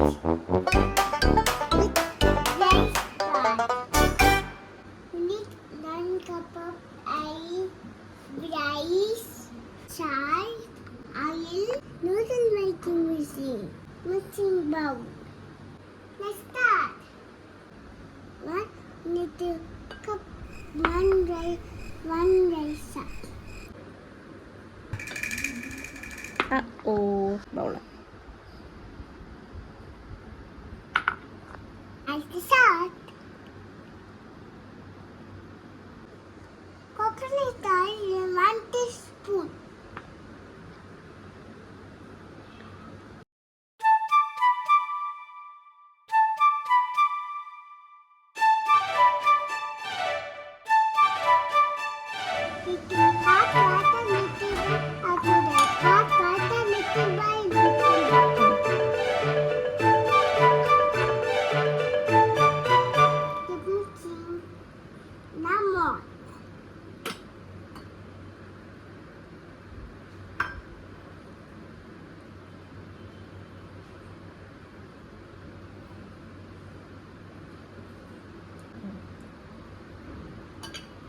with rice sauce. You need 1 cup of rice, salt, oil, noodle making mixing bowl. Let's start. You need to cup one rice sauce. Bawal. Add the salt. Coconut oil 1 teaspoon. Hot water little after that. Hot water little by little. Keep mixing. Now more.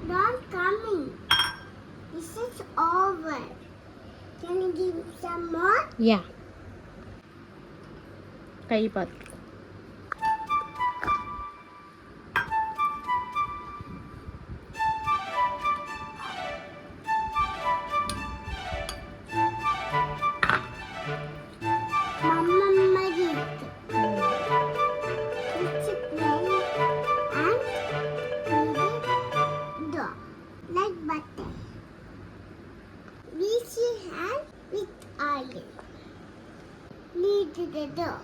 Don't coming. This is over. Can you give some more? Yeah. Kaipat. Mama made it. Mix it well and knead it dough like butter. Grease your hand with oil. Knead the dough.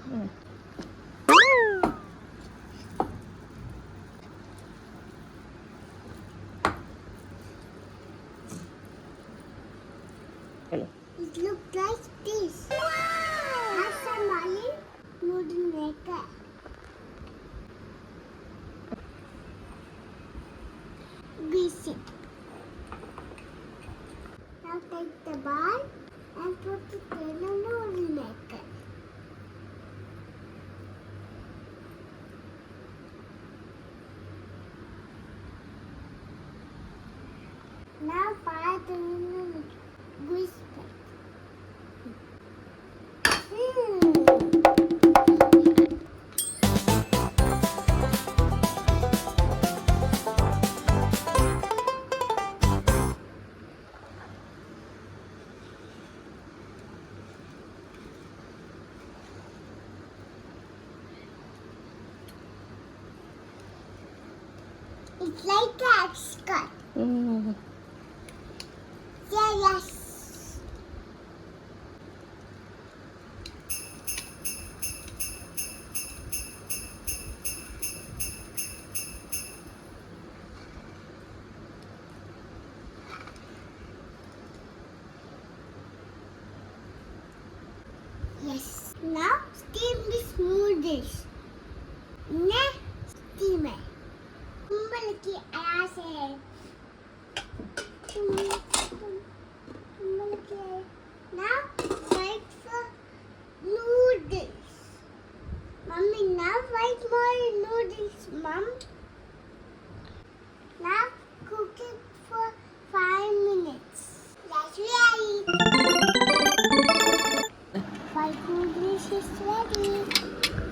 Hello. It looks like this. Wow! Have some oil, noodle maker. Grease it. Now take the ball and put it in the noodle maker. Now fire the noodle grease pack. It's like a skirt. Yes. Yes. Now steam this noodles. Steamer. Kumbalaki ayase. Now wait for noodles. Mommy, now wait more noodles, Mom. Now cook it for 5 minutes. That's ready. 5 noodles is ready.